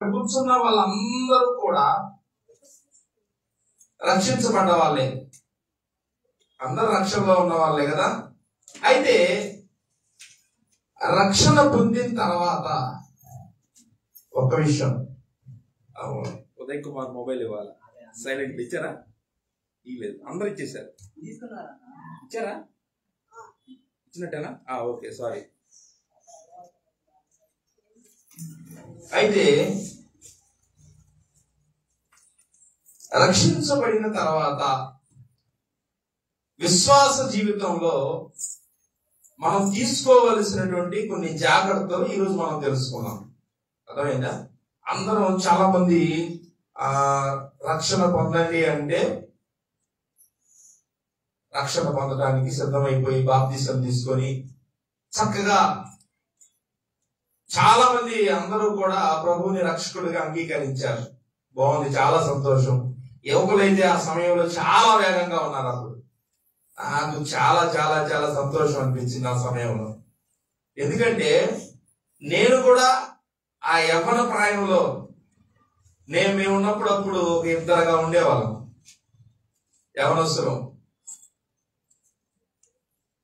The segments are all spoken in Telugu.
కూర్చున్న వాళ్ళందరూ కూడా రక్షించబడ్డ వాళ్ళే, అందరు రక్షణలో ఉన్న వాళ్ళే కదా. అయితే రక్షణ పొందిన తర్వాత ఒక విషయం, ఉదయ్ కుమార్ మొబైల్ ఇవ్వాలా, సైలెంట్ ఇచ్చారా? ఇవ్వలేదు, అందరు ఇచ్చేసారు. ఇచ్చారా? ఇచ్చినట్టేనా? Okay, sorry. అయితే రక్షించబడిన తర్వాత విశ్వాస జీవితంలో మనం తీసుకోవలసినటువంటి కొన్ని జాగ్రత్తలు ఈరోజు మనం తెలుసుకున్నాం. అర్థమైందా? అందరం చాలా మంది రక్షణ పొందండి అంటే రక్షణ పొందడానికి సిద్ధమైపోయి బాప్తిసం తీసుకొని చక్కగా చాలా మంది అందరూ కూడా ప్రభువుని రక్షకుడిగా అంగీకరించారు. బాగుంది, చాలా సంతోషం. యువకులైతే ఆ సమయంలో చాలా వేగంగా ఉన్నారు. అప్పుడు నాకు చాలా చాలా చాలా సంతోషం అనిపించింది ఆ సమయంలో. ఎందుకంటే నేను కూడా ఆ యవ్వన ప్రాయంలో మేము ఉన్నప్పుడు అప్పుడు ఒక ఇద్దరుగా ఉండేవాళ్ళం యవనస్తులం.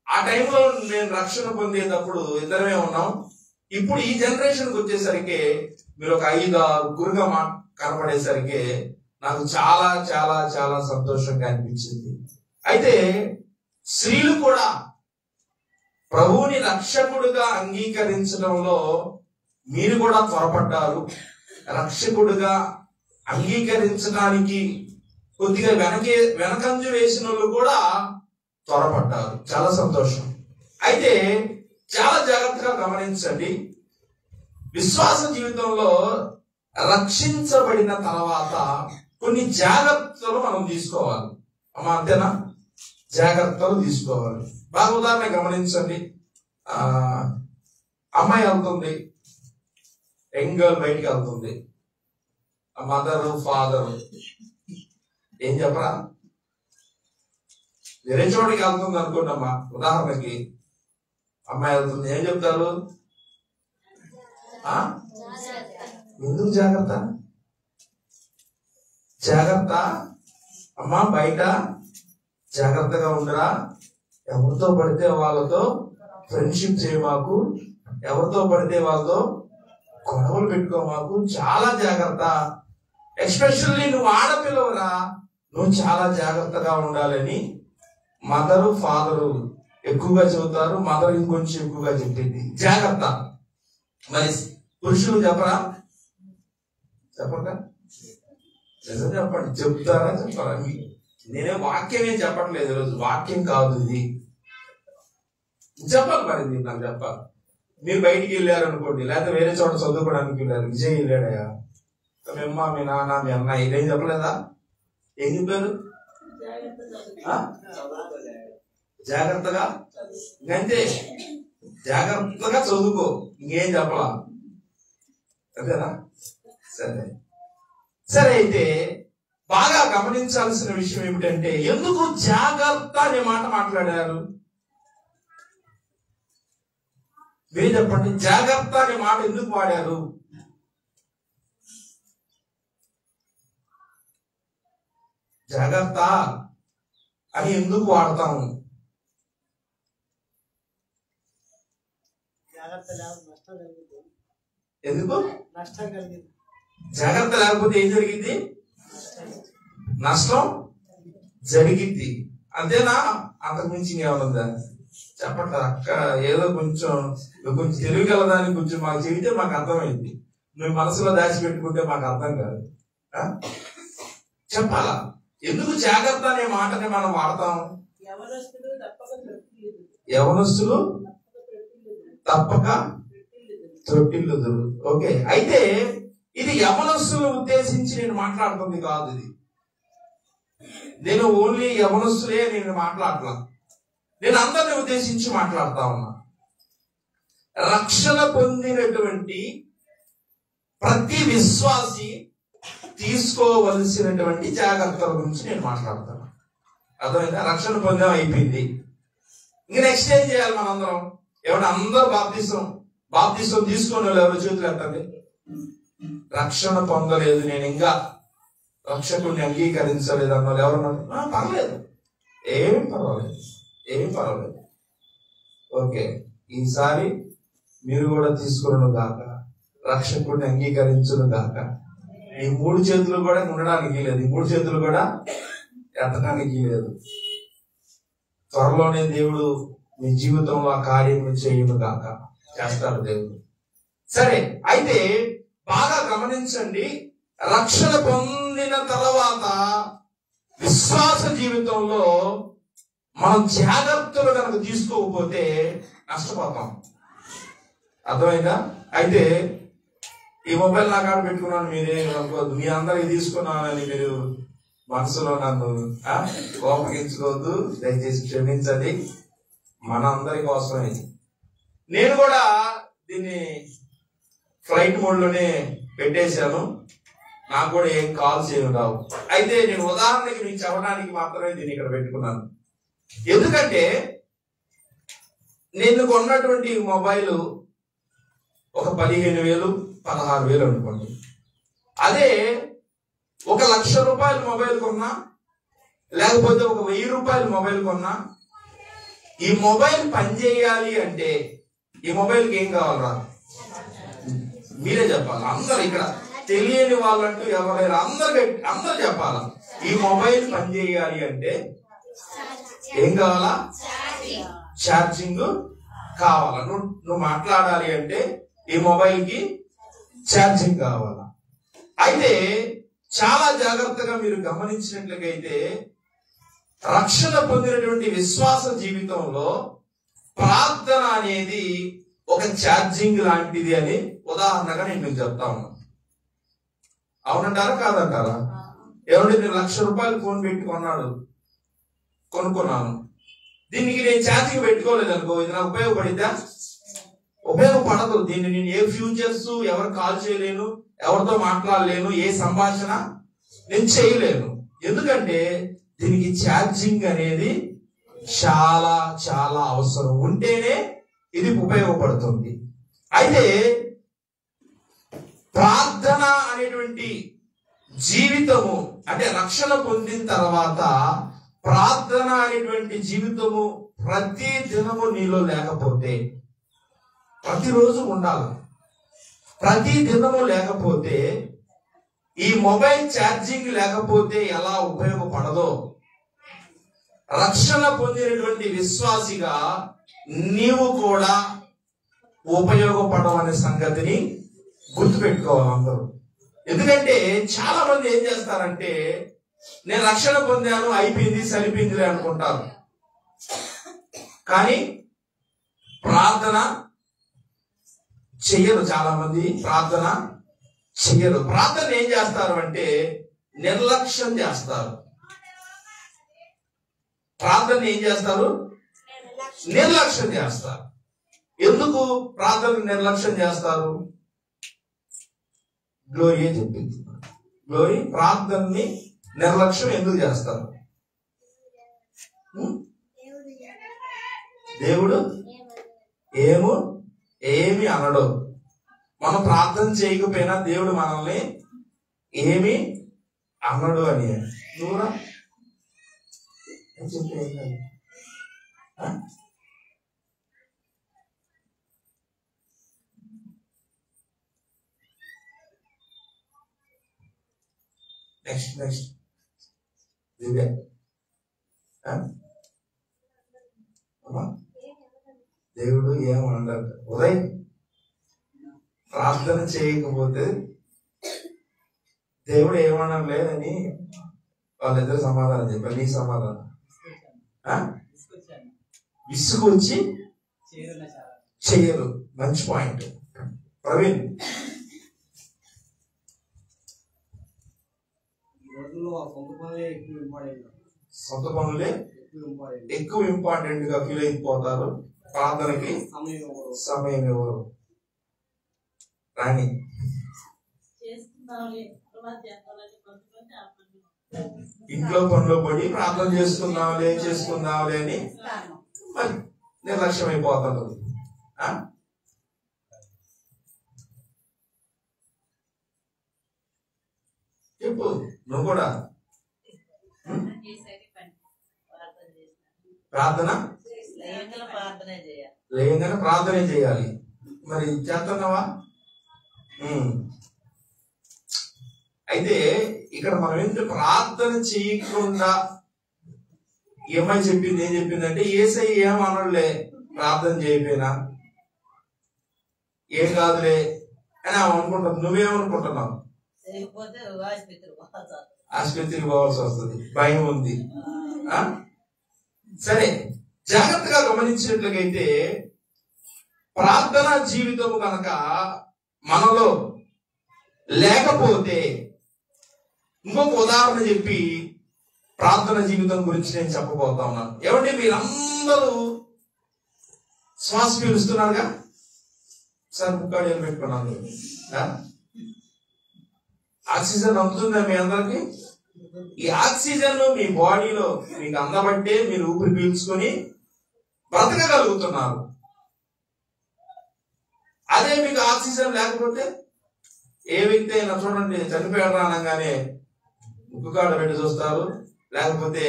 ఆ టైంలో నేను రక్షణ పొందేటప్పుడు ఇద్దరమే ఉన్నాం. ఇప్పుడు ఈ జనరేషన్కి వచ్చేసరికి మీరు ఒక 5-6 కనపడేసరికి నాకు చాలా చాలా చాలా సంతోషంగా అనిపించింది. అయితే స్త్రీలు కూడా ప్రభువుని రక్షకుడుగా అంగీకరించడంలో మీరు కూడా త్వరపడ్డారు. రక్షకుడుగా అంగీకరించడానికి కొద్దిగా వెనకంజు వేసిన వాళ్ళు కూడా త్వరపడ్డారు. చాలా సంతోషం. అయితే చాలా జాగ్రత్తగా గమనించండి. విశ్వాస జీవితంలో రక్షించబడిన తర్వాత కొన్ని జాగ్రత్తలు మనం తీసుకోవాలి. అమ్మా, అంతేనా? జాగ్రత్తలు తీసుకోవాలి. బాగా ఉదాహరణ గమనించండి. అమ్మాయి వెళ్తుంది, యంగ్ గర్ల్ బయటికి వెళ్తుంది. మదరు ఫాదరు ఏం చెప్పరా? వేరే చోటికి వెళ్తుంది అనుకోండమ్మా. ఉదాహరణకి అమ్మాయి వెళ్తుంది, ఏం చెప్తారు? ఎందుకు జాగ్రత్త? జాగ్రత్త అమ్మా, బయట జాగ్రత్తగా ఉండరా, ఎవరితో పడితే వాళ్ళతో ఫ్రెండ్షిప్ చేయమాకు, ఎవరితో పడితే వాళ్ళతో గొడవలు పెట్టుకోమాకు, చాలా జాగ్రత్త. ఎస్పెషల్లీ నువ్వు ఆడపిల్లవరా, నువ్వు చాలా జాగ్రత్తగా ఉండాలని మదరు ఫాదరు ఎక్కువగా చెబుతారు. మదర్ ఇంకొంచెం ఎక్కువగా చెప్పింది జాగ్రత్త. మరి పురుషులు చెప్పరా? చెప్పరా? నిజం చెప్పండి. చెప్తారా? చెప్పరా? నేనే వాక్యం ఏం చెప్పట్లేదు ఈరోజు. వాక్యం కాదు ఇది. చెప్పాలి. మరి మీరు నాకు చెప్పాలి. మీరు బయటికి వెళ్ళారు అనుకోండి, లేకపోతే వేరే చోట చదువుకోవడానికి వెళ్ళారు. విజయ్ వెళ్ళాడయా, మీ అమ్మ, మీ నాన్న, మీ అన్న ఇదేం చెప్పలేదా? ఏం చెప్పారు? జాగ్రత్తగా, ఇంకంతే, జాగ్రత్తగా చదువుకో, ఇంకేం చెప్పలా. అంతేనా? సరే సరే. అయితే బాగా గమనించాల్సిన విషయం ఏమిటంటే, ఎందుకు జాగ్రత్త అనే మాట మాట్లాడారు? మీరు చెప్పండి. జాగ్రత్త అనే మాట ఎందుకు వాడారు? జాగ్రత్త అని ఎందుకు వాడతాము? ఎందుకు? జాగ్రత్త లేకపోతే ఏం జరిగింది? నష్టం జరిగింది. అంతేనా? అంతకుమించి ఏమన్నా చెప్పండి అక్క. ఏదో కొంచెం తెలియగలదానికి కొంచెం మాకు చెబితే మాకు అర్థమైంది. నువ్వు మనసులో దాచిపెట్టుకుంటే మాకు అర్థం కాదు. చెప్పాలా? ఎందుకు జాగ్రత్త అనే మాటని మనం వాడతాం? యవనస్తులు తప్పక తొట్టిల్లుదురు. ఓకే. అయితే ఇది యవనస్తులు ఉద్దేశించి నేను మాట్లాడుతుంది కాదు. ఇది నేను ఓన్లీ యవనస్తులే నేను మాట్లాడలా, నేను అందరిని ఉద్దేశించి మాట్లాడుతా ఉన్నా. రక్షణ పొందినటువంటి ప్రతి విశ్వాసి తీసుకోవలసినటువంటి జాగ్రత్తల గురించి నేను మాట్లాడతాను. అర్థమైందా? రక్షణ పొందాం, అయిపోయింది. ఇంక నెక్స్ట్ ఏం చేయాలి మనందరం? ఏమన్నా అందరూ బాప్తిసం తీసుకొని వాళ్ళు ఎవరు చేతులు ఎత్తండి. రక్షణ పొందలేదు, నేను ఇంకా రక్షకుడిని అంగీకరించలేదు అన్న వాళ్ళు ఎవరన్నారు? పర్లేదు, ఏం పర్వాలేదు. ఓకే, ఈసారి మీరు కూడా తీసుకును గాక, రక్షకుడిని అంగీకరించును గాక. ఈ 3 చేతులు కూడా ఉండడానికి లేదు, ఈ 3 చేతులు కూడా ఎత్తడానికి లేదు. త్వరలోనే దేవుడు మీ జీవితంలో ఆ కార్యం చేయును గాక, చేస్తాడు దేవుడు. సరే, అయితే బాగా గమనించండి, రక్షణ పొందిన తర్వాత విశ్వాస జీవితంలో మనం జాగ్రత్తలు కనుక తీసుకోకపోతే నష్టపోతాం. అర్థమైందా? అయితే ఈ మొబైల్ నా కాడ పెట్టుకున్నాను, మీరేం అనుకోవద్దు, మీ అందరికి తీసుకున్నానని మీరు మనసులో నన్ను కోపగించుకోవద్దు, దయచేసి క్షమించండి. మన అందరి కోసమే. నేను కూడా దీన్ని ఫ్లైట్ మోడ్ లోనే పెట్టేశాను, నాకు కూడా ఏం కాల్స్ ఏమి రావు. అయితే నేను ఉదాహరణకి మీకు చెప్పడానికి మాత్రమే దీన్ని ఇక్కడ పెట్టుకున్నాను. ఎందుకంటే నేను కొన్నటువంటి మొబైల్ ఒక 15,000 16,000 అనుకోండి. అదే 1,00,000 రూపాయల మొబైల్ కొన్నా, లేకపోతే 1,000 రూపాయల మొబైల్ కొన్నా, ఈ మొబైల్ పనిచేయాలి అంటే ఈ మొబైల్కి ఏం కావాలరా? మీరే చెప్పాలి. అందరు ఇక్కడ తెలియని వాళ్ళంటూ ఎవరైనా అందరు చెప్పాలా? ఈ మొబైల్ పనిచేయాలి అంటే ఏం కావాలా? ఛార్జింగ్ కావాలా? నువ్వు మాట్లాడాలి అంటే ఈ మొబైల్ కి ఛార్జింగ్ కావాలా? అయితే చాలా జాగ్రత్తగా మీరు గమనించినట్లయితే రక్షణ పొందినటువంటి విశ్వాస జీవితంలో ప్రార్థన అనేది ఒక ఛార్జింగ్ లాంటిది అని ఉదాహరణగా నేను మీకు చెప్తా ఉన్నాను. అవునంటారా కాదంటారా? ఏమంటే నేను 1,00,000 రూపాయలు ఫోన్ కొనుక్కున్నాను, దీనికి నేను ఛార్జింగ్ పెట్టుకోలేదు అనుకో, ఇది నాకు ఉపయోగపడిద్దా? ఉపయోగపడదు. దీన్ని నేను ఏ ఫ్యూచర్స్, ఎవరు కాల్ చేయలేను, ఎవరితో మాట్లాడలేను, ఏ సంభాషణ నేను చేయలేను. ఎందుకంటే దీనికి ఛార్జింగ్ అనేది చాలా చాలా అవసరం, ఉంటేనే ఇది ఉపయోగపడుతుంది. అయితే ప్రార్థన అనేటువంటి జీవితము, అంటే రక్షణ పొందిన తర్వాత ప్రార్థన అనేటువంటి జీవితము ప్రతి దినము నీలో లేకపోతే, ప్రతిరోజు ఉండాలి, ప్రతి దినము లేకపోతే, ఈ మొబైల్ ఛార్జింగ్ లేకపోతే ఎలా ఉపయోగపడదో, రక్షణ పొందినటువంటి విశ్వాసిగా నీవు కూడా ఉపయోగపడవనే సంగతిని గుర్తుపెట్టుకోవాలి అందరూ. ఎందుకంటే చాలా మంది ఏం చేస్తారంటే, నేను రక్షణ పొందాను, అయిపోయింది, సరిపోయిందిలే అనుకుంటారు. కానీ ప్రార్థన చెయ్యరు. చాలా మంది ప్రార్థన చెయ్యరు. ప్రార్థన ఏం చేస్తారు అంటే నిర్లక్ష్యం చేస్తారు. ప్రార్థన ఏం చేస్తారు? నిర్లక్ష్యం చేస్తారు. ఎందుకు ప్రార్థన నిర్లక్ష్యం చేస్తారు? గ్లోరీ చెప్పింది. గ్లోరీ ప్రార్థనని నిర్లక్ష్యం ఎందుకు చేస్తారు? దేవుడు ఏమి అనడు. మనం ప్రార్థన చేయకపోయినా దేవుడు మనల్ని ఏమి అనడు అని. నువ్వురా చెప్పే నెక్స్ట్ దివ్య దేవుడు ఏమన్నాడు? ఉదయం ప్రార్థన చేయకపోతే దేవుడు ఏమనడం లేదని వాళ్ళిద్దరు సమాధానం చెప్పారు. నీ సమాధానం? విసుగు వచ్చి చెయ్యరు. మంచి పాయింట్ ప్రవీణ్. సొంత పనులే ఎక్కువ ఇంపార్టెంట్ గా ఫీల్ అయిపోతారు, ప్రార్థనకి సమయం ఇవ్వరు. రాణి ఇంట్లో పనులు పడి ప్రార్థన చేసుకుందాంలే అని మరి నిర్లక్ష్యం అయిపోతారు. చెప్పు నువ్వు కూడా. ప్రార్థన లేయంగానే ప్రార్థనే చేయాలి. మరి చేస్తున్నావా? అయితే ఇక్కడ మనం ఏంటంటే ప్రార్థన చేయకుండా ఏమని చెప్పింది, ఏం చెప్పిందంటే యేసయ్య ఏమనలే ప్రార్థన చేయకపోయినా ఏం కాదులే అని అనుకుంటావు. నువ్వేమనుకుంటున్నావు? ఆసుపత్రికి పోవాల్సి వస్తుంది, భయం ఉంది. సరే, జాగ్రత్తగా గమనించినట్లయితే ప్రార్థనా జీవితం కనుక మనలో లేకపోతే, ఇంకొక ఉదాహరణ చెప్పి ప్రార్థన జీవితం గురించి నేను చెప్పబోతా ఉన్నాను. ఏమంటే మీరందరూ శ్వాస పీలుస్తున్నారుగా, సార్ ముక్కాడేలు పెట్టుకున్నాను. ఆక్సిజన్ అందుతుందా మీ అందరికి? ఈ ఆక్సిజన్ మీ బాడీలో మీకు అందబట్టే మీరు ఊపిరి పీల్చుకొని బ్రతకగలుగుతున్నారు. అదే మీకు ఆక్సిజన్ లేకపోతే ఏ వ్యక్తి అయినా చూడండి, చనిపోయాడు అనగానే ముక్కుకాడ పెట్టి చూస్తారు, లేకపోతే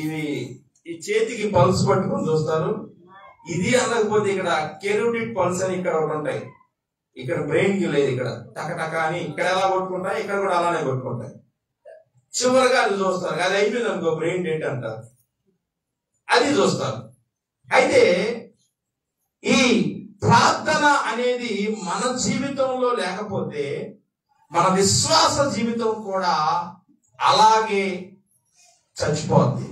ఈ చేతికి పల్స్ పట్టుకొని చూస్తారు. ఇది అనకపోతే ఇక్కడ కెరోటిడ్ పల్స్ అని ఇక్కడ ఒకటి ఉంటాయి, ఇక్కడ బ్రెయిన్ కి లేదు, ఇక్కడ టకటక అని ఇక్కడ ఎలా కొట్టుకుంటాయి, ఇక్కడ కూడా అలానే కొట్టుకుంటాయి. చివరిగా అది చూస్తారు, అది అయిపోయింది అనుకో బ్రెయిన్ డెడ్ అంటారు, అది చూస్తారు. అయితే ఈ ప్రార్థన అనేది మన జీవితంలో లేకపోతే మన విశ్వాస జీవితం కూడా అలాగే చచ్చిపోద్ది.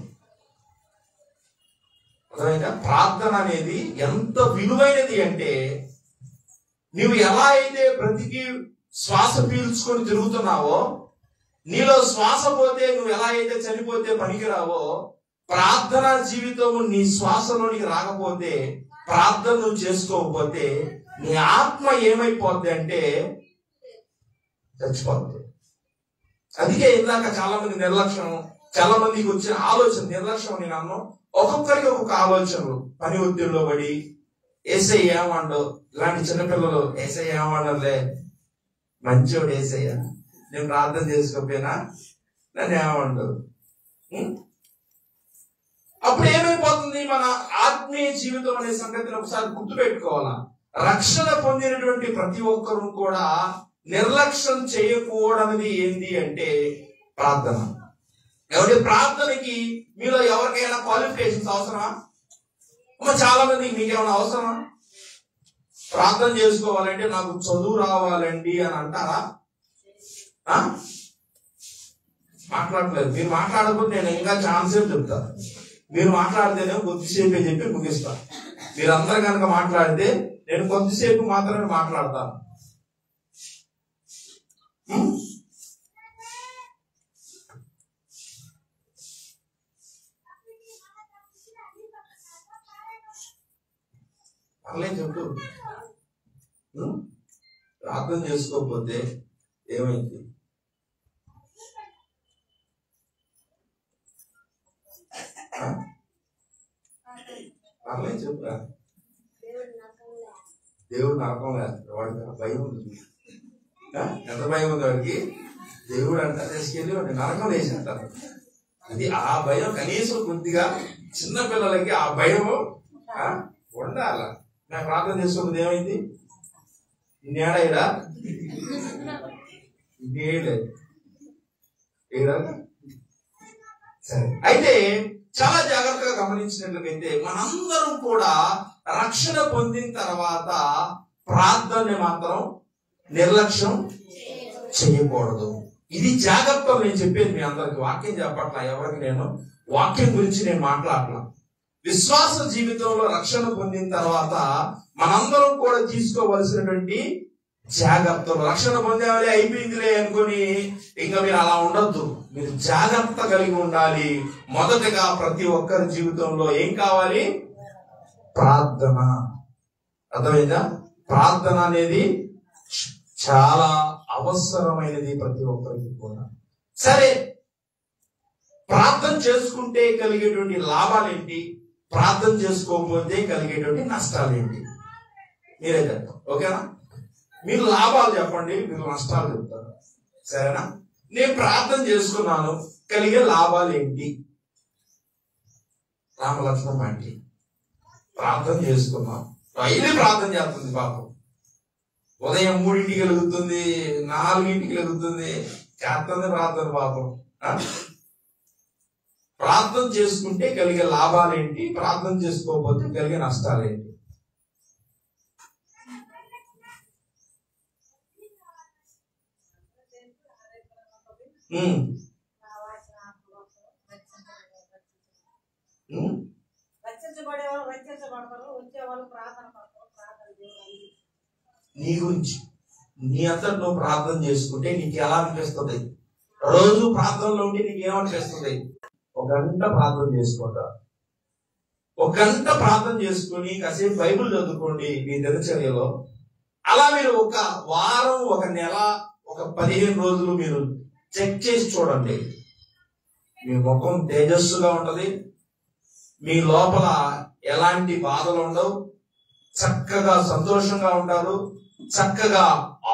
ప్రార్థన అనేది ఎంత విలువైనది అంటే, నీవు ఎలా అయితే బ్రతికి శ్వాస పీల్చుకొని తిరుగుతున్నావో, నీలో శ్వాస పోతే నువ్వు ఎలా అయితే చనిపోతే పనికిరావో, ప్రార్థనా జీవితం నీ శ్వాసలోనికి రాకపోతే, ప్రార్థన నువ్వు చేసుకోకపోతే నీ ఆత్మ ఏమైపోద్ది అంటే చచ్చిపోద్ది. అందుకే ఇందాక చాలా మంది నిర్లక్ష్యం, చాలా మందికి వచ్చిన ఆలోచన నిర్లక్ష్యం. నేను అన్నా, ఒక్కొక్కరికి ఒక్కొక్క ఆలోచనలు, పని ఒత్తిడిలో పడి ఏసై ఏమండో, ఇలాంటి చిన్నపిల్లలు ఏసై ఏమనలే, మంచోడు ఏసయ్య, నేను ప్రార్థన చేసుకోకపోయినా నన్ను ఏమండు. అప్పుడు ఏమైపోతుంది? మన ఆత్మీయ జీవితం అనే సంగతిని ఒకసారి గుర్తుపెట్టుకోవాలా. రక్షణ పొందినటువంటి ప్రతి ఒక్కరూ కూడా నిర్లక్ష్యం చేయకూడనిది ఏంది అంటే ప్రార్థన. ఎవరి ప్రార్థనకి మీలో ఎవరికైనా క్వాలిఫికేషన్స్ అవసరమా? చాలా మందికి మీకేమైనా అవసరమా? ప్రార్థన చేసుకోవాలంటే నాకు చదువు రావాలండి అని అంటారా? మాట్లాడలేదు. మీరు మాట్లాడకపోతే నేను ఇంకా ఛాన్సేపు చెప్తాను. మీరు మాట్లాడితేనే కొద్దిసేపే చెప్పి ముగిస్తాను. మీరందరూ కనుక మాట్లాడితే నేను కొద్దిసేపు మాత్రమే మాట్లాడతాను. అలా చెప్పు. ప్రార్థన చేసుకోకపోతే ఏమైంది? అలా చెప్పురా. దేవుడు నరకం వేస్తాడు, వాడికి భయం ఉంది. ఎంత భయం ఉంది వాడికి? దేవుడు అంట తీసుకెళ్ళి వాడిని నరకం వేసేస్తారు. అది ఆ భయం కనీసం కొద్దిగా చిన్నపిల్లలకి ఆ భయం ఉండాల. నాకు ప్రార్థన చేసుకోకపోతే ఏమైంది? నేడా సరే. అయితే చాలా జాగ్రత్తగా గమనించినట్లయితే మనందరం కూడా రక్షణ పొందిన తర్వాత ప్రార్థన మాత్రం నిర్లక్ష్యం చేయకూడదు. ఇది జాగ్రత్త నేను చెప్పేది మీ అందరికి. వాక్యం చెప్పట్లా, ఎవరికి నేను వాక్యం గురించి నేను మాట్లాడలా. విశ్వాస జీవితంలో రక్షణ పొందిన తర్వాత మనందరం కూడా తీసుకోవలసినటువంటి జాగ్రత్తలు. రక్షణ పొందేవాళ్ళే అయిపోయిందిలే అనుకుని ఇంకా మీరు అలా ఉండొద్దు. మీరు జాగ్రత్త కలిగి ఉండాలి. మొదటగా ప్రతి ఒక్కరి జీవితంలో ఏం కావాలి? ప్రార్థన. అర్థమైందా? ప్రార్థన అనేది చాలా అవసరమైనది ప్రతి ఒక్కరికి కూడా. సరే, ప్రార్థన చేసుకుంటే కలిగేటువంటి లాభాలేంటి, ప్రార్థన చేసుకోకపోతే కలిగేటువంటి నష్టాలేంటి మీరే చెప్తారు. ఓకేనా? మీరు లాభాలు చెప్పండి, మీరు నష్టాలు చెప్తారు. సరేనా? నేను ప్రార్థన చేసుకున్నాను, కలిగే లాభాలు ఏంటి? రామలక్ష్మణ ఆంటీ ప్రార్థన చేసుకున్నాం, డైలీ ప్రార్థన చేస్తుంది పాపం. ఉదయం 3ంటికి వెలుగుతుంది, 4ంటికి వెలుగుతుంది, చేస్తుంది ప్రార్థన పాపం. ప్రార్థన చేసుకుంటే కలిగే లాభాలేంటి? ప్రార్థన చేసుకోకపోతే కలిగే నష్టాలేంటి? నీ గురించి నీ అంతటి నువ్వు ప్రార్థన చేసుకుంటే నీకు ఎలా అనిపిస్తుంది? రోజు ప్రార్థనలో ఉంటే నీకు ఏమనిపిస్తుంది? 1 గంట ప్రార్థన చేసుకుంటా, 1 గంట ప్రార్థన చేసుకుని కాసేపు బైబిల్ చదువుకోండి మీ దినచర్యలో. అలా మీరు 1 వారం, 1 నెల, 15 రోజులు మీరు చెక్ చేసి చూడండి. మీ ముఖం తేజస్సుగా ఉంటది, మీ లోపల ఎలాంటి బాధలు ఉండవు, చక్కగా సంతోషంగా ఉంటారు, చక్కగా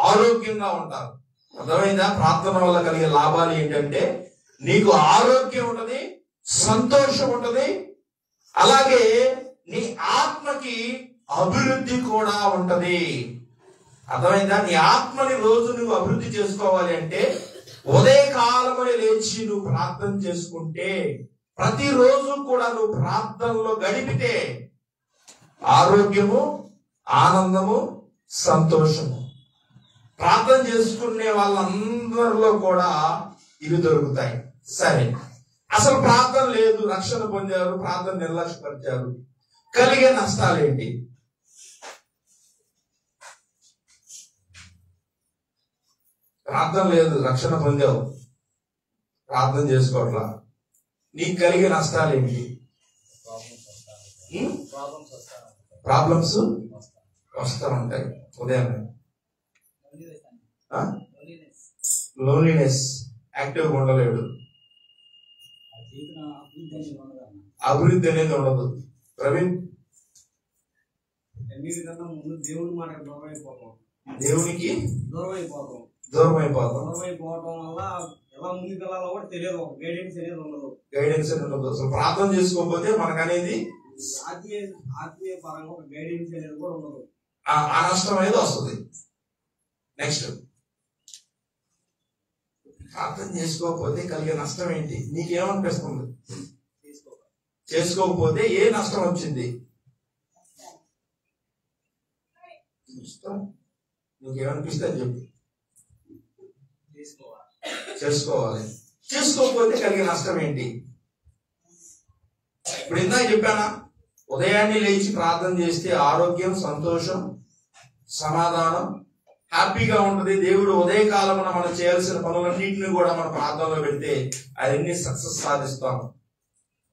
ఆరోగ్యంగా ఉంటారు. అర్థమైందా? ప్రార్థన వల్ల కలిగే లాభాలు ఏంటంటే నీకు ఆరోగ్యం ఉంటది, సంతోషం ఉంటది, అలాగే నీ ఆత్మకి అభివృద్ధి కూడా ఉంటది. అర్థమైందా? నీ ఆత్మని రోజు నువ్వు అభివృద్ధి చేసుకోవాలి అంటే ఉదయకాలమని లేచి నువ్వు ప్రార్థన చేసుకుంటే, ప్రతిరోజు కూడా నువ్వు ప్రార్థనలో గడిపితే ఆరోగ్యము, ఆనందము, సంతోషము. ప్రార్థన చేసుకునే వాళ్ళందరిలో కూడా ఇవి దొరుకుతాయి. సరే, అసలు ప్రార్థన లేదు, రక్షణ పొందారు, ప్రార్థన నిర్లక్ష్యపరిచారు, కలిగే నష్టాలేంటి? ప్రార్థన లేదు, రక్షణ పొందావు, ప్రార్థన చేసుకోవట్లా, నీకు కలిగే నష్టాలేంటి? ప్రాబ్లమ్స్ వస్తూ ఉంటాయి. ఉదయం లోన్లీనెస్, యాక్టివ్గా ఉండలేడు, అభివృద్ధి అనేది ఉండదు. ప్రవీణ్, దేవునికి దూరం అయిపోతాం వల్ల ఎలా ముందుకు వెళ్ళాలో కూడా తెలియదు, గైడెన్స్ అనేది ఉండదు. అసలు ప్రార్థన చేసుకోకపోతే మనకు అనేది ఆత్మీయ పరంగా ఒక గైడెన్స్ అనేది కూడా ఉండదు. ఆ నష్టం అనేది వస్తుంది. నెక్స్ట్, ప్రార్థన చేసుకోకపోతే కలిగే నష్టం ఏంటి? నీకేమనిపిస్తుంది? చేసుకోకపోతే ఏ నష్టం వచ్చింది? నీకేమనిపిస్తే అని చెప్పు. చేసుకోవాలి. చేసుకోకపోతే కలిగే నష్టం ఏంటి? ఇప్పుడు ఇందాక చెప్పానా, ఉదయాన్నే లేచి ప్రార్థన చేస్తే ఆరోగ్యం, సంతోషం, సమాధానం, హ్యాపీగా ఉంటది. దేవుడు ఉదయకాలమున మనం చేయాల్సిన పనులన్నింటినీ కూడా మన ప్రార్థనలో పెడితే అవన్నీ సక్సెస్ సాధిస్తాం.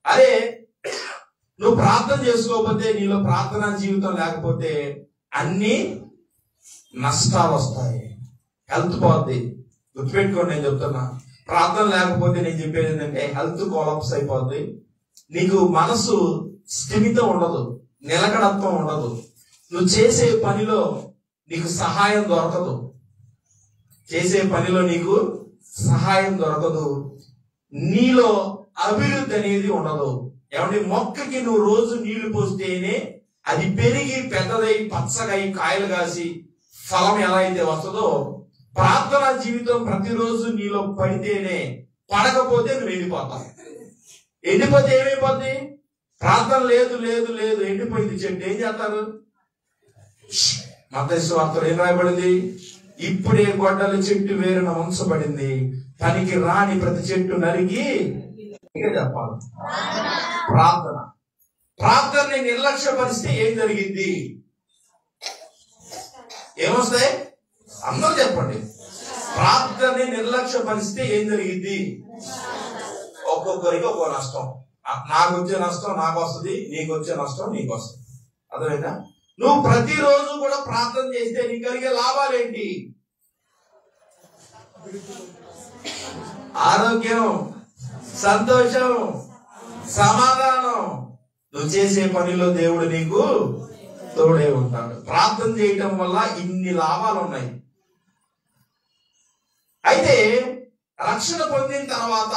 అదే నువ్వు ప్రార్థన చేసుకోకపోతే, నీలో ప్రార్థనా జీవితం లేకపోతే అన్ని నష్టాలు వస్తాయి, హెల్త్ పోద్ది. గుర్తుపెట్టుకోండి, నేను చెప్తున్నా. ప్రార్థన లేకపోతే నేను చెప్పేది ఏంటంటే హెల్త్ కొలాప్స్ అయిపోద్ది, నీకు మనసు స్థిమితం ఉండదు, నిలకడత్వం ఉండదు, నువ్వు చేసే పనిలో నీకు సహాయం దొరకదు, చేసే పనిలో నీకు సహాయం దొరకదు, నీలో అభివృద్ధి అనేది ఉండదు. ఏమంటే, మొక్కకి నువ్వు రోజు నీళ్లు పోస్తేనే అది పెరిగి పెద్దదై పచ్చగా కాయలు కాసి ఫలం ఎలా అయితే వస్తుందో, ప్రార్థనా జీవితం ప్రతిరోజు నీలో పడితేనే, పడకపోతే నువ్వు ఎండిపోతావు. ఎండిపోతే ఏమైపోద్ది? ప్రార్థన లేదు లేదు లేదు, ఎండిపోయింది చెట్టు. ఏం చేస్తారు? మత్తయి సువార్తలో ఏం రాయబడింది? ఇప్పుడే గొడ్డలి చెట్టు వేరున ఉంచబడింది, పనికి రాని ప్రతి చెట్టు నరికి చెప్పాలి. ప్రార్థన ప్రార్థనని నిర్లక్ష్యపరిస్తే ఏం జరిగింది? ఏమొస్తాయి? అందరూ చెప్పండి. ప్రార్థనని నిర్లక్ష్యపరిస్తే ఏం జరిగింది? ఒక్కొక్కరికి ఒక్కో నష్టం. నాకు వచ్చే నష్టం నాకు వస్తుంది, నీకు వచ్చే నష్టం నీకు వస్తుంది. అర్థమైందా? నువ్వు ప్రతిరోజు కూడా ప్రార్థన చేస్తే నీకు కలిగే లాభాలేంటి? ఆరోగ్యం, సంతోషం, సమాధానం. నువ్వు చేసే పనిలో దేవుడు నీకు తోడే ఉంటాడు. ప్రార్థన చేయటం వల్ల ఇన్ని లాభాలు ఉన్నాయి. అయితే రక్షణ పొందిన తర్వాత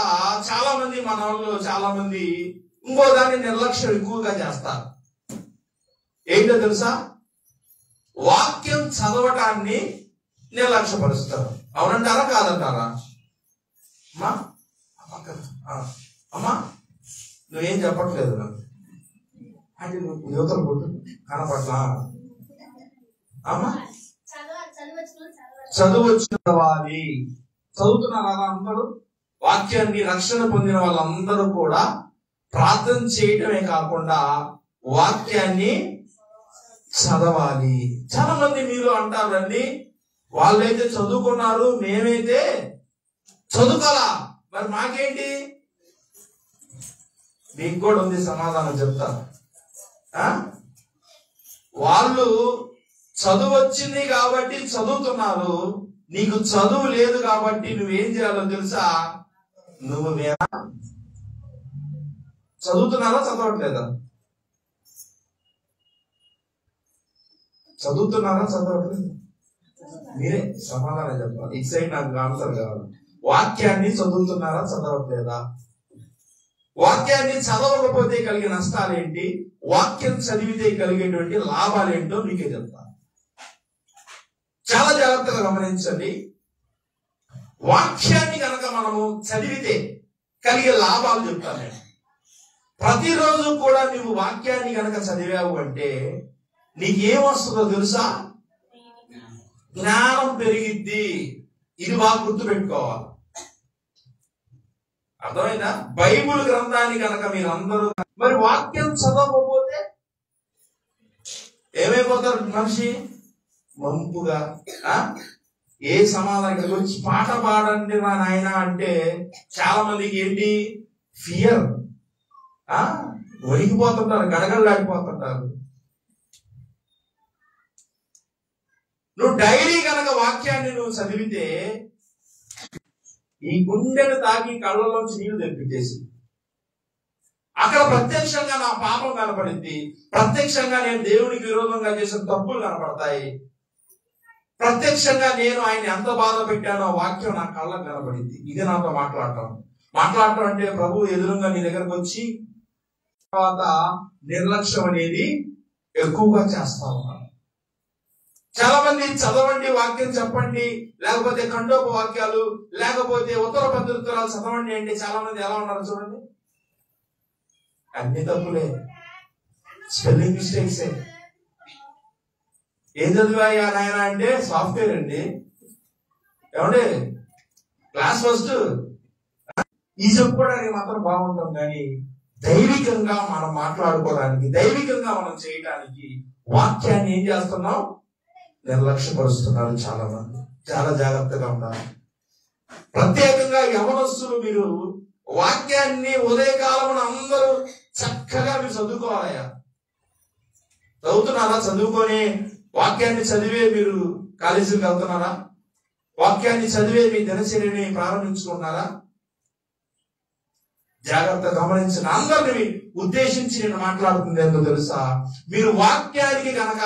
చాలా మంది మన వాళ్ళు చాలా మంది ఇంకో దాన్ని నిర్లక్ష్యం ఎక్కువగా చేస్తారు. ఏంటో తెలుసా? వాక్యం చదవటాన్ని నిర్లక్ష్యపరుస్తారు. అవునంటారా కాదంటారా? అమ్మా అమ్మా నువ్వేం చెప్పట్లేదు నాకు అంటే నువ్వు యువతలు కొట్టు కనపట్లా. అమ్మా చదువు వచ్చిన వారి చదువుతున్నారు అలా అందరూ. వాక్యాన్ని రక్షణ పొందిన వాళ్ళందరూ కూడా ప్రార్థన చేయటమే కాకుండా వాక్యాన్ని చదవాలి. చాలా మంది మీరు అంటారండి, వాళ్ళైతే చదువుకున్నారు, మేమైతే చదువుకోలా, మరి మాకేంటి? మీకు కూడా ఉంది సమాధానం చెప్తాను. వాళ్ళు చదువు వచ్చింది కాబట్టి చదువుతున్నారు, నీకు చదువు లేదు కాబట్టి నువ్వేం చేయాలో తెలుసా? నువ్వు చదువుతున్నారా చదవట్లేదా? చదువుతున్నారా చదవట్లేదు? మీరే సమాధానం చెప్పాలి. ఈ సైడ్ నాకు ఆన్సర్ కావాలి. వాక్యాన్ని చదువుతున్నారా చదవట్లేదా? వాక్యాన్ని చదవకపోతే కలిగే నష్టాలేంటి, వాక్యం చదివితే కలిగేటువంటి లాభాలేంటో మీకే చెప్తాను. చాలా జాగ్రత్తగా గమనించండి. వాక్యాన్ని కనుక మనము చదివితే కలిగే లాభాలు చెప్తాను నేను. ప్రతిరోజు కూడా నువ్వు వాక్యాన్ని కనుక చదివావు అంటే నీకు ఏమొస్తుందో తెలుసా? జ్ఞానం పెరిగిద్ది. ఇది బాగా గుర్తుపెట్టుకోవాలి. అర్థమైందా? బైబుల్ గ్రంథాన్ని కనుక మీరు అందరూ మరి వాక్యం చదవకపోతే ఏమైపోతారు మనిషి? మంపుగా ఏ సమాధానం వచ్చి పాట పాడండి నా నాయన అంటే చాలా మందికి ఏంటి? ఫియర్. వణికిపోతుంటారు, గడగడలాడిపోతుంటారు. నువ్వు డైలీ కనుక వాక్యాన్ని నువ్వు చదివితే ఈ గుండెను తాకి కళ్ళలోంచి నీళ్లు తెప్పించేసి అక్కడ ప్రత్యక్షంగా నా పాపం కనపడింది, ప్రత్యక్షంగా నేను దేవునికి విరోధంగా చేసిన తప్పులు కనపడతాయి, ప్రత్యక్షంగా నేను ఆయన ఎంత బాధ పెట్టానో వాక్యం నా కళ్ళకు కనపడింది. ఇది నాతో మాట్లాడటం అంటే ప్రభు ఎదురుగా నీ దగ్గరకు వచ్చి తర్వాత నిర్లక్ష్యం అనేది ఎక్కువగా చేస్తా ఉన్నాను. చాలా మంది చదవండి, వాక్యం చెప్పండి, లేకపోతే ఖండోప వాక్యాలు, లేకపోతే ఉత్తర పద్ధతురాలు చదవండి అంటే చాలా మంది ఎలా ఉన్నారు చూడండి. అన్ని తప్పులే, స్పెల్లింగ్ మిస్టేక్సే. ఏం చదివాయా నాయన అంటే సాఫ్ట్వేర్ అండి, ఏమండి క్లాస్ ఫస్ట్. ఈ చెప్పుకోవడానికి మాత్రం బాగుంటాం, కానీ దైవికంగా మనం మాట్లాడుకోవడానికి, దైవికంగా మనం చేయడానికి వాక్యాన్ని ఏం చేస్తున్నాం? నిర్లక్ష్యపరుస్తున్నారు చాలా మంది. చాలా జాగ్రత్తగా ఉండాలి. ప్రత్యేకంగా యవనస్తులు మీరు వాక్యాన్ని ఉదయకాలమున అందరూ చక్కగా మీరు చదువుకోవాలయ్యా. చదువుతున్నారా? చదువుకొని వాక్యాన్ని చదివే మీరు కాలేజీకి వెళ్తున్నారా? వాక్యాన్ని చదివే మీ దినచర్యని ప్రారంభించుకున్నారా? జాగ్రత్త గమనించిన అందరిని ఉద్దేశించి నేను మాట్లాడుతుంది ఏంటో తెలుసా? మీరు వాక్యానికి గనక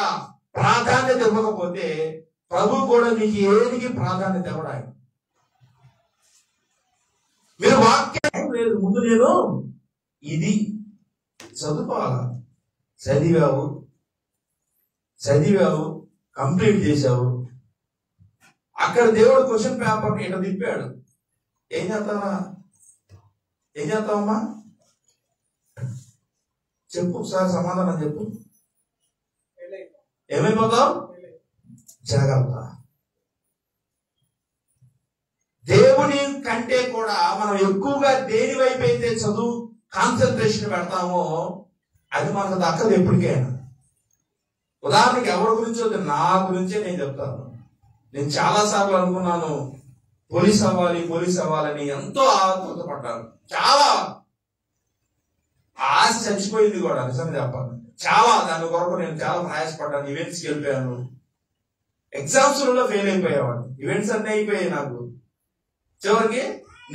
ప్రాధాన్యత ఇవ్వకపోతే ప్రభు కూడా మీకు ఏదికి ప్రాధాన్యత ఇవ్వడానికి. మీరు వాక్యం లేదు, ముందు నేను ఇది చదువుకోవాలా. చదివావు కంప్లీట్ చేశావు, అక్కడ దేవుడు క్వశ్చన్ పేపర్ ఇట్లా తిప్పాడు. ఏం చేస్తావమ్మా? చెప్పు ఒకసారి సమాధానం చెప్పు. ఏమైపోతావు? జాగ్రత్త. దేవుని కంటే కూడా మనం ఎక్కువగా దేని వైపు అయితే చదువు కాన్సన్ట్రేషన్ పెడతామో అది మనకు దక్కదు ఎప్పటికైనా. ఉదాహరణకి ఎవరి గురించి వద్దు, నా గురించే నేను చెప్తాను. నేను చాలా సార్లు అనుకున్నాను పోలీస్ అవ్వాలని, ఎంతో ఆతృతపడ్డాను. చాలా ఆశ చచ్చిపోయింది కూడా, నిజంగా చెప్పాలి. చాలా దాని కొరకు నేను చాలా ప్రయాసపడ్డాను. ఈవెంట్స్కి వెళ్ళిపోయాను, ఎగ్జామ్స్ లో ఫెయిల్ అయిపోయేవాడిని. ఈవెంట్స్ అన్నీ అయిపోయాయి నాకు. చివరికి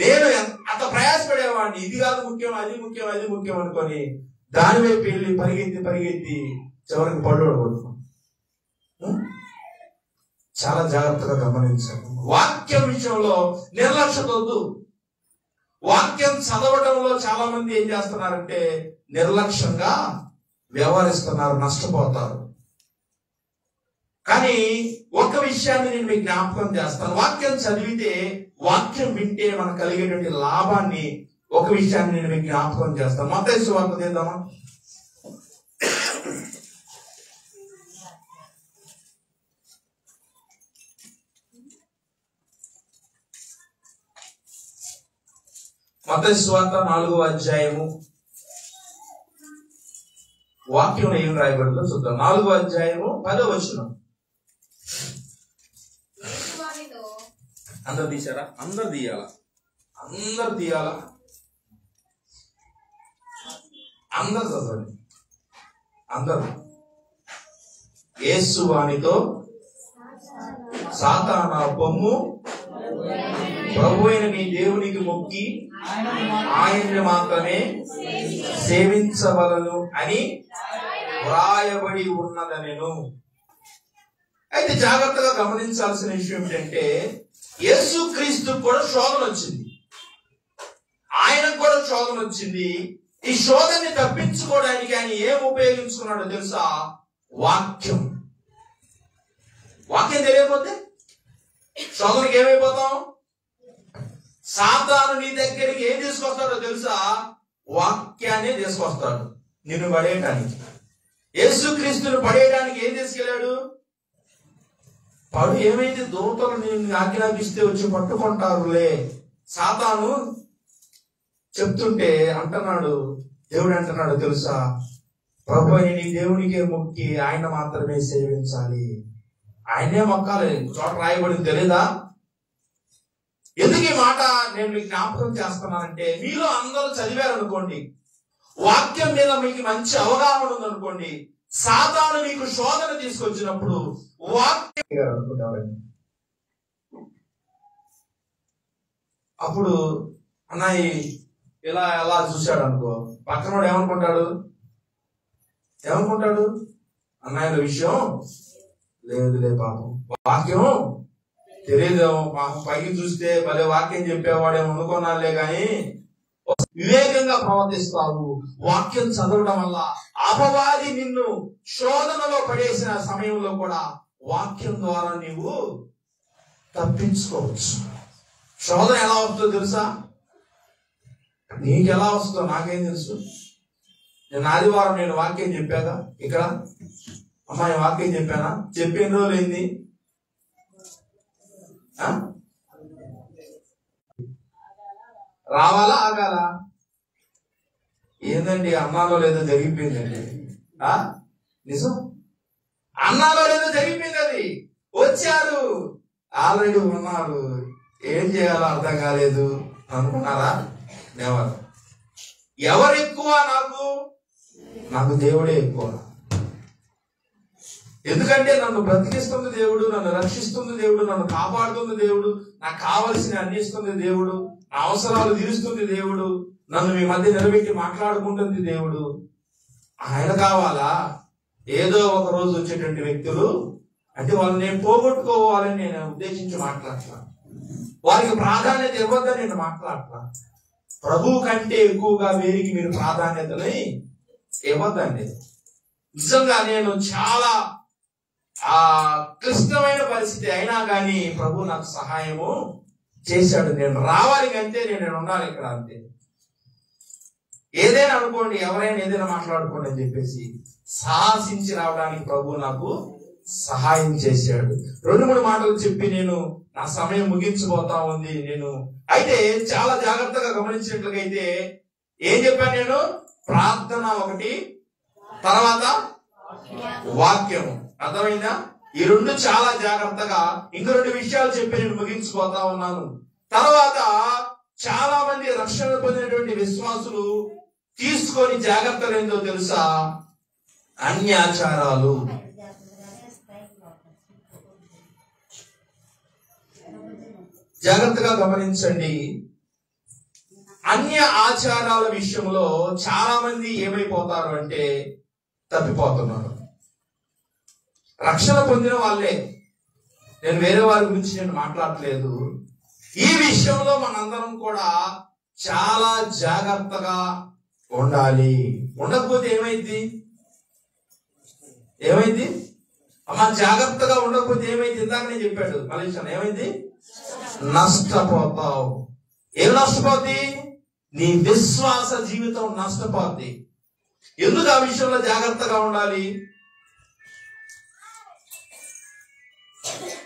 నేను అంత ప్రయాసపడేవాడిని. ఇది కాదు ముఖ్యం, అది ముఖ్యం అనుకొని దాని వైపు వెళ్ళి పరిగెత్తి చివరికి పళ్ళు కొడుకున్నాను. చాలా జాగ్రత్తగా గమనించండి. వాక్యం విషయంలో నిర్లక్ష్యత వద్దు. వాక్యం చదవడంలో చాలా మంది ఏం చేస్తున్నారంటే నిర్లక్ష్యంగా వ్యవహరిస్తున్నారు, నష్టపోతారు. కానీ ఒక విషయాన్ని నేను మీకు జ్ఞాపకం చేస్తాను. వాక్యం చదివితే, వాక్యం వింటే మనకు కలిగేటువంటి లాభాన్ని ఒక విషయాన్ని నేను మీకు జ్ఞాపకం చేస్తాను. మత్తయి సువార్త తీద్దామా? మత్తయి సువార్త 4వ అధ్యాయము వాక్యంలో ఏం రాయబడిందో చూద్దాం. 4వ అధ్యాయము 10వ వచనం. అందరు తీశారా? అందరు తీయాలా? అందరు తీయాలా? అందరు చదవండి. అందరు. యేసు వానితో, సాతానా పొమ్ము, ప్రభు అయిన నీ దేవునికి మొక్కి ఆయన్ని మాత్రమే సేవించవలను అని వ్రాయబడి ఉన్నదనెను. అయితే జాగ్రత్తగా గమనించాల్సిన విషయం ఏంటంటే యేసు క్రీస్తు కూడా శోధన వచ్చింది, ఆయనకు కూడా శోధన వచ్చింది. ఈ శోధనని తప్పించుకోవడానికి ఆయన ఏం ఉపయోగించుకున్నాడో తెలుసా? వాక్యం. వాక్యం తెలియకపోతే శోధనకి ఏమైపోతాం? సాతాను నీ దగ్గరికి ఏం తీసుకొస్తాడో తెలుసా? వాక్యాన్ని తీసుకొస్తాడు నిన్ను పడేయడానికి. యేసుక్రీస్తుని పడేయడానికి ఏం తీసుకెళ్ళాడు? పడు. ఏమైంది? దూతలు నేను ఆజ్ఞాపిస్తే వచ్చి పట్టుకుంటారులే. సాతాను చెప్తుంటే అంటున్నాడు, దేవుడు అంటున్నాడు తెలుసా, ప్రభు అని నీ దేవునికే మొక్కి ఆయన మాత్రమే సేవించాలి, ఆయనే మొక్కాలి. చోట రాయబడింది తెలీదా? ఎందుకు ఈ మాట నేను మీకు జ్ఞాపకం చేస్తున్నానంటే, మీలో అందరూ చదివారనుకోండి, వాక్యం మీద మీకు మంచి అవగాహన ఉందనుకోండి, సాతాను మీకు శోధన తీసుకొచ్చినప్పుడు వాక్యం అనుకుంటారండి. అప్పుడు అన్నయ్య ఇలా ఎలా చూశాడు అనుకో, పక్కనోడు ఏమనుకుంటాడు? అన్నయ్య విషయం లేదులే పాపం, వాక్యం తెలియదేమో పాపం, పైకి చూస్తే భలే వాక్యం చెప్పేవాడేమో అనుకున్నాలే గాని వివేకంగా ప్రవర్తిస్తావు. వాక్యం చదవడం వల్ల అపవాది నిన్ను శోధనలో పడేసిన సమయంలో కూడా వాక్యం ద్వారా నీవు తప్పించుకోవచ్చు. శోధన ఎలా వస్తుందో తెలుసా? నీకు ఎలా వస్తుందో నాకేం తెలుసు. నేను ఆదివారం నేను వాక్యం చెప్పాగా ఇక్కడ, అమ్మాయి వాక్యం చెప్పానా? చెప్పి ఎన్ని రోజులు అయింది? రావాలా ఆగాల? ఏందండి అన్నాలో లేదో జరిగిపోయిందండి. నిజం, అన్నాలో లేదో జరిగిపోయింది. అది వచ్చారు, ఆల్రెడీ ఉన్నారు, ఏం చేయాలో అర్థం కాలేదు అనుకున్నారా? ఎవరు ఎక్కువ? నాకు దేవుడే ఎక్కువ. ఎందుకంటే నన్ను బ్రతికిస్తుంది దేవుడు, నన్ను రక్షిస్తుంది దేవుడు, నన్ను కాపాడుతుంది దేవుడు, నాకు కావలసిన అందిస్తుంది దేవుడు, నా అవసరాలు తీరుస్తుంది దేవుడు, నన్ను మీ మధ్య నిలబెట్టి మాట్లాడుకుంటుంది దేవుడు. ఆయన కావాలా? ఏదో ఒక రోజు వచ్చేటువంటి వ్యక్తులు అంటే వాళ్ళని నేను పోగొట్టుకోవాలని నేను ఉద్దేశించి మాట్లాడతా, వారికి ప్రాధాన్యత ఇవ్వద్దని నేను మాట్లాడతా. ప్రభు కంటే ఎక్కువగా వేరికి మీరు ప్రాధాన్యతని ఇవ్వద్దండి. నిజంగా నేను చాలా క్లిష్టమైన పరిస్థితి అయినా కానీ ప్రభు నాకు సహాయము చేశాడు. నేను రావాలి కంటే నేను ఉండాలి ఇక్కడ, అంతే. ఏదైనా అనుకోండి, ఎవరైనా ఏదైనా మాట్లాడుకోండి అని చెప్పేసి సాహసించి రావడానికి ప్రభు నాకు సహాయం చేశాడు. 2-3 మాటలు చెప్పి నేను నా సమయం ముగించిపోతా ఉంది. అయితే చాలా జాగ్రత్తగా గమనించినట్లయితే ఏం చెప్పాను నేను? ప్రార్థన ఒకటి, తర్వాత వాక్యము. అర్థమైందా? ఈ 2 చాలా జాగ్రత్తగా. ఇంకో 2 విషయాలు చెప్పి నేను ముగించిపోతా ఉన్నాను. తర్వాత చాలా మంది రక్షణ పొందినటువంటి విశ్వాసులు తీసుకొని జాగ్రత్తలు ఏందో తెలుసా? అన్యాచారాలు. జాగ్రత్తగా గమనించండి. అన్య ఆచారాల విషయంలో చాలా మంది ఏమైపోతారు అంటే తప్పిపోతున్నారు. రక్షణ పొందిన వాళ్ళే, నేను వేరే వారి గురించి నేను మాట్లాడట్లేదు. ఈ విషయంలో మనందరం కూడా చాలా జాగ్రత్తగా ఉండాలి. ఉండకపోతే ఏమైంది అమ్మా? జాగ్రత్తగా ఉండకపోతే ఏమైంది? ఇందాక నేను చెప్పాడు మలేషియా, ఏమైంది? నష్టపోతావు. ఏం నష్టపోద్ది? నీ విశ్వాస జీవితం నష్టపోద్ది. ఎందుకు ఆ విషయంలో జాగ్రత్తగా ఉండాలి?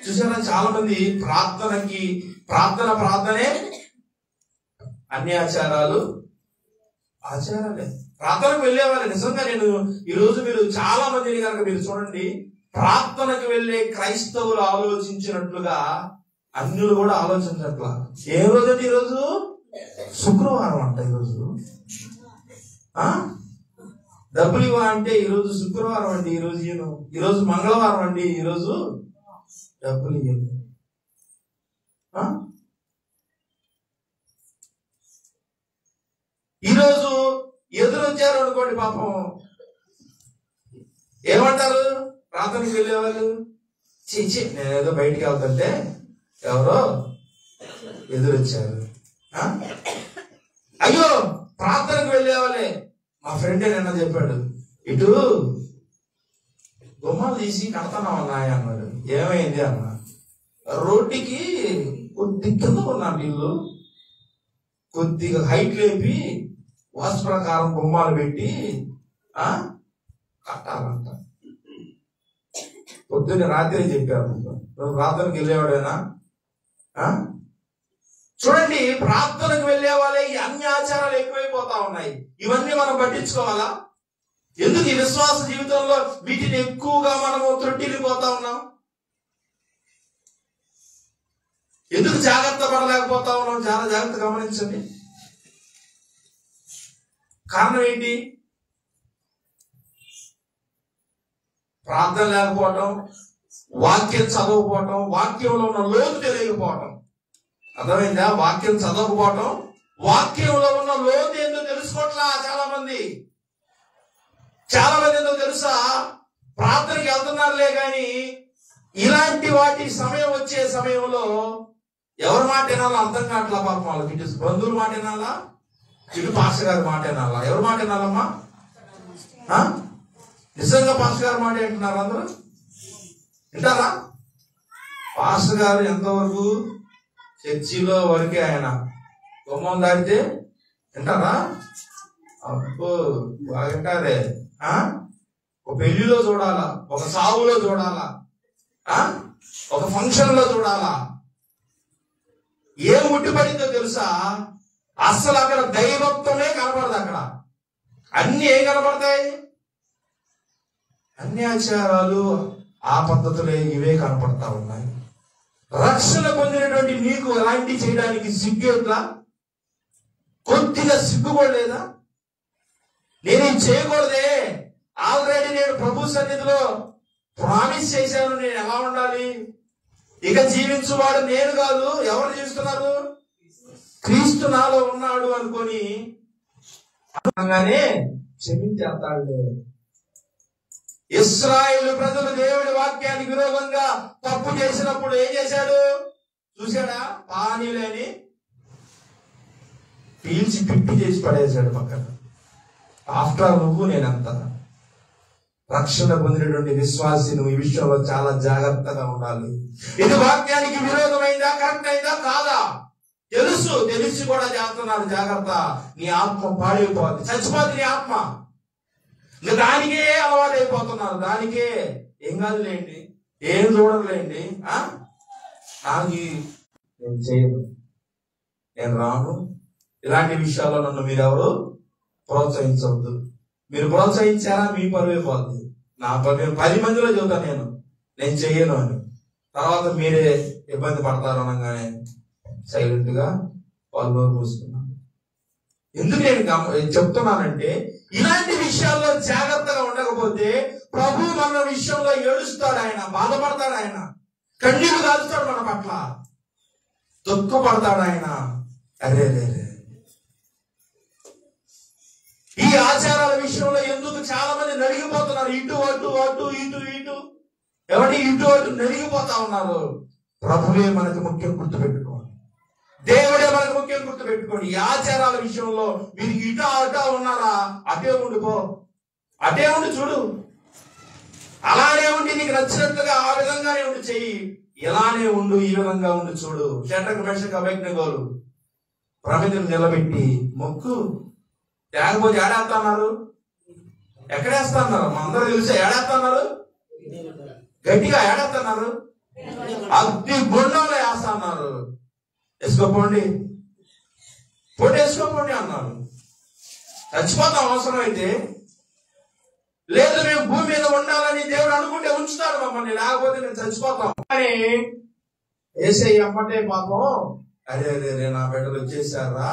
చూసారా, చాలా మంది ప్రార్థనే అన్ని ఆచారాలే. ప్రార్థనకు వెళ్ళేవాళ్ళు. నిజంగా నేను ఈరోజు మీరు చాలా మందిని కనుక మీరు చూడండి, ప్రార్థనకు వెళ్ళే క్రైస్తవులు ఆలోచించినట్లుగా అన్యులు కూడా ఆలోచించట్లా. ఏ రోజు అంటే ఈరోజు శుక్రవారం అంట. డబ్బులు ఇవ్వ అంటే ఈరోజు శుక్రవారం అండి, ఈరోజు మంగళవారం అండి, ఈరోజు డబ్బులు ఇవ్వండి. ఈరోజు ఎదురొచ్చారు అనుకోండి, పాపం ఏమంటారు ప్రార్థనకి వెళ్ళేవాళ్ళు? చీచి, నేనేదో బయటికి వెళ్తుంటే ఎవరో ఎదురొచ్చారు. అయ్యో, ప్రార్థనకు వెళ్ళేవాళ్ళే. మా ఫ్రెండ్ నిన్న చెప్పాడు, ఇటు గుమ్మాలు తీసి కడతానన్నా అన్నాడు. ఏమైంది అన్న? రోడ్డుకి కొద్ది కింద ఉన్నాడు ఇల్లు, కొద్దిగా హైట్ లేపి వాస్తు ప్రకారం గుమ్మాలు పెట్టి కట్టాలంట. పొద్దున్న రాత్రి చెప్పారు. నువ్వు ప్రార్థనకు వెళ్ళేవాడేనా? చూడండి, ప్రార్థనకు వెళ్ళే వాళ్ళే ఈ అన్ని ఆచారాలు ఎక్కువైపోతా ఉన్నాయి. ఇవన్నీ మనం పట్టించుకోవాలా? ఎందుకు ఈ విశ్వాస జీవితంలో వీటిని ఎక్కువగా మనము త్రొట్టిల్లిపోతా ఉన్నాం? ఎందుకు జాగ్రత్త పడలేకపోతా ఉన్నాం? చాలా జాగ్రత్త గమనించండి. కారణం ఏంటి? ప్రార్థన లేకపోవటం, వాక్యం చదవకపోవటం, వాక్యంలో ఉన్న లోతు తెలియకపోవటం. అర్థమైందా? వాక్యం చదవకపోవటం, వాక్యంలో ఉన్న లోతు ఏందో తెలుసుకోవట్లా చాలా మంది ఏందో తెలుసా? ప్రార్థనకి వెళ్తున్నారులే కానీ ఇలాంటి వాటి సమయం వచ్చే సమయంలో ఎవరి మాట వినాలో అర్థం కావట్లా. పాపం వాళ్ళకి ఇటు బంధువుల మాట వినాలా, ఇటు పాస్టర్ గారి మాట వినాలా? ఎవరి మాట వినాలమ్మా? నిజంగా పాస్టర్ గారి మాట వింటున్నారు అందరూ? వింటారా? పాస్టర్ గారు ఎంతవరకు చర్చిలో వరకే, ఆయన గుమ్మం దాటితే వింటారా? అబ్బో, బాగా వింటారే. ఒక పెళ్లిలో చూడాలా, ఒక సావులో చూడాలా, ఒక ఫంక్షన్ లో చూడాలా. ఏం ముట్టిపడిందో తెలుసా? అసలు అక్కడ దైవత్వమే కనపడదు. అక్కడ అన్ని ఏం కనపడతాయి? అన్ని ఆచారాలు, ఆ పద్ధతులే ఇవే కనపడతా ఉన్నాయి. రక్షణ పొందినటువంటి నీకు ఎలాంటి చేయడానికి సిగ్గేట్లా? కొద్దిగా సిగ్గుపడలేదా? నేను ఇది చేయకూడదే, ఆల్రెడీ నేను ప్రభు సన్నిధిలో ప్రామిస్ చేశాను, నేను ఎలా ఉండాలి, ఇక జీవించువాడు నేను కాదు, ఎవరు జీవిస్తున్నారు? క్రీస్తు నాలో ఉన్నాడు అనుకొని అనగానే క్షమించేస్తాడులే. ఇశ్రాయేలు ప్రజలు దేవుడి వాక్యానికి విరోధంగా తప్పు చేసినప్పుడు ఏం చేశాడు చూశాడా? పానీలేని పీల్చి పిప్పి చేసి పడేశాడు పక్కన. ఆఫ్టర్ ఆల్ నువ్వు నేనంతా రక్షణ పొందినటువంటి విశ్వాసి నువ్వు ఈ విషయంలో చాలా జాగ్రత్తగా ఉండాలి. ఇది వాక్యానికి విరోధమైందా, కరెక్ట్ అయిందా కాదా తెలిసి కూడా చేస్తున్నారు. జాగ్రత్త, నీ ఆత్మ పాడైపోద్ది, చచ్చిపోద్ది నీ ఆత్మ. ఇంకా దానికే అలవాటు అయిపోతున్నారు. దానికే ఏం కాదులేండి, ఏం చూడదులేండి, నాకు నేను చేయను, నేను రాను, ఇలాంటి విషయాల్లో నన్ను మీరెవరు ప్రోత్సహించవద్దు. మీరు ప్రోత్సహించారా మీ పరువే పోతుంది. నా పరువు 10 మందిలో చెబుతాను నేను చెయ్యను అని. తర్వాత మీరే ఇబ్బంది పడతారు అనగానే సైలెంట్ గా వాళ్ళు మూసుకున్నాను. ఎందుకు నేను చెప్తున్నానంటే, ఇలాంటి విషయాల్లో జాగ్రత్తగా ఉండకపోతే ప్రభు మన విషయంలో ఏడుస్తాడు, ఆయన బాధపడతాడు, ఆయన కన్నీళ్లు కాలుస్తాడు మన పట్ల, దుఃఖపడతాడు ఆయన. అరే ఈ ఆచారాల విషయంలో ఎందుకు చాలా మంది నలిగిపోతున్నారు? ఇటు అటు అటు ఇటు ఇటు ఎవరి ఇటు అటు నలిగిపోతా ఉన్నారు. ప్రభువే మనకు ముఖ్యం, గుర్తుపెట్టుకోండి. దేవుడే మనకు ముఖ్యం, గుర్తుపెట్టుకోండి. ఈ ఆచారాల విషయంలో మీరు అటా ఉన్నారా, అటే ఉండిపో, అటే ఉండి చూడు. అలానే ఉండి నీకు నచ్చినట్లుగా ఆ విధంగానే ఉండి చెయ్యి. ఇలానే ఉండు, ఈ విధంగా ఉండి చూడు. షడ్రక్ మేషక్ అబేద్నెగోలు ప్రమిదను నిలబెట్టి మొక్కు. లేకపోతే ఏడేస్తున్నారు, ఎక్కడేస్తున్నారు? మా అందరూ తెలిసి ఏడేస్తున్నారు, గట్టిగా ఏడేస్తున్నారు, అగ్ని గుండంలో వేస్తున్నారు. వేసుకోపోండి, పొడి వేసుకోపోండి అన్నారు. చచ్చిపోతాం అవసరం అయితే. లేదు మేము భూమి మీద ఉండాలని దేవుడు అనుకుంటే ఉంచుతాడు మమ్మల్ని, లేకపోతే మేము చచ్చిపోతాం అని వేసే అమ్మటే పాపం. అరే అరే నా బిడ్డలు వచ్చేసారా.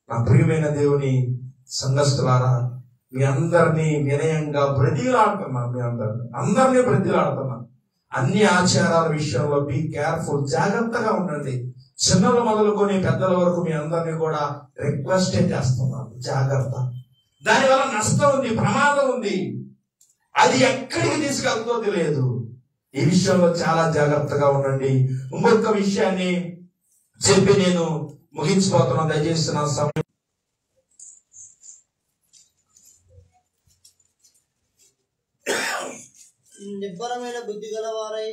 నా ప్రియమైన దేవుని సంఘస్థులారా, మీ అందరినీ వినయంగా బ్రతిలాడుతున్నాను. మీ అందరినీ బ్రతిలాడుతున్నాను. అన్ని ఆచారాల విషయంలో బీ కేర్ఫుల్, జాగ్రత్తగా ఉండండి. చిన్నలు మొదలుకొని పెద్దల వరకు మీ అందరినీ కూడా రిక్వెస్ట్ చేస్తున్నాను, జాగ్రత్త. దానివల్ల నష్టం ఉంది, ప్రమాదం ఉంది. అది ఎక్కడికి తీసుకెళ్తుందో తెలియదు. ఈ విషయంలో చాలా జాగ్రత్తగా ఉండండి. ఇంకొక విషయాన్ని చెప్పి నేను ముగించిపోతున్నాను. దయచేసి నా సమయం. నిబ్బరమైన బుద్ధి గలవారై,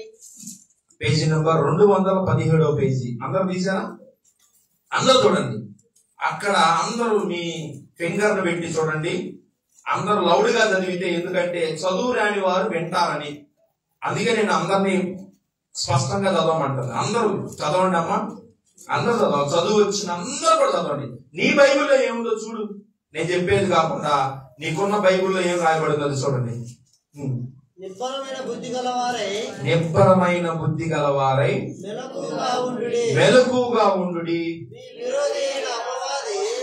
పేజీ నంబర్ 217 పేజీ. అందరూ తీసారా? అందరూ చూడండి. అక్కడ అందరూ మీ ఫింగర్ పెట్టి చూడండి. అందరూ లౌడ్ గా చదివితే, ఎందుకంటే చదువు రాని వారు వింటారని. అందుకే నేను అందరినీ స్పష్టంగా చదవమంటాను. అందరూ చదవండి అమ్మా, అందరూ చదవాలి. చదువు వచ్చిన అందరూ కూడా చదవండి. నీ బైబిల్లో ఏముందో చూడు. నేను చెప్పేది కాకుండా నీకున్న బైబిల్లో ఏం రాయబడిందో చూడండి. నిబ్బరమైన బుద్ధి గలవారై, నిబ్బరమైన బుద్ధి గలవారై మెలకుగా ఉండుడి.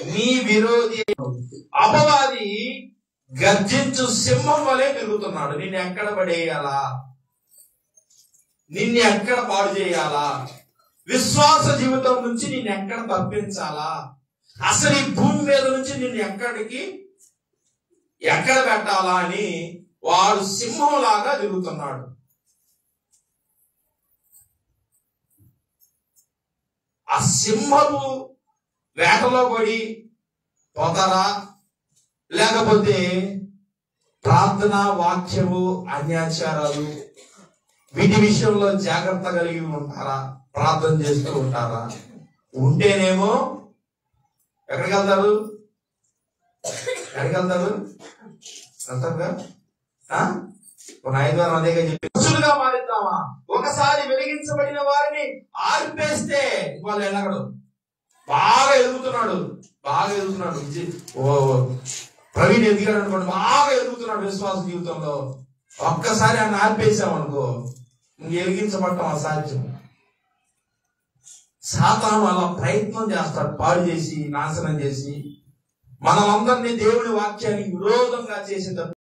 మీ విరోధి అపవాది గర్జించు సింహం వలె తిరుగుతున్నాడు. నిన్ను ఎక్కడ పడేయాలా, నిన్ను ఎక్కడ పాడు చేయాలా, విశ్వాస జీవితం నుంచి నిన్ను ఎక్కడ తప్పించాలా, అసలు ఈ భూమి మీద నుంచి నిన్ను ఎక్కడ పెట్టాలా అని వాడు సింహంలాగా తిరుగుతున్నాడు. ఆ సింహపు వేటలో పడి పోతారా, లేకపోతే ప్రార్థన, వాక్యము, అన్యాచారాలు వీటి విషయంలో జాగ్రత్త కలిగి ఉంటారా, ప్రార్థన చేస్తూ ఉంటారా? ఉంటేనేమో ఎక్కడికి వెళ్తారు? వెళ్తారుగా. ఐదువారం అదేగా చెప్పి పశువులుగా మారిద్దామా? ఒకసారి వెలిగించబడిన వారిని ఆర్పేస్తే వాళ్ళు ఎలాగడు బాగా ఎదుగుతున్నాడు. ప్రవీణ్ ఎదిగాడు అనుకోండి, బాగా ఎదుగుతున్నాడు విశ్వాస జీవితంలో. ఒక్కసారి ఆయన ఆర్పేసామనుకో, వెలిగించబడటం అసాధ్యం. సాతాను అలా ప్రయత్నం చేస్తాడు, పాడు చేసి, నాశనం చేసి, మనమందరినీ దేవుని వాక్యానికి విరోధంగా చేసేటప్పుడు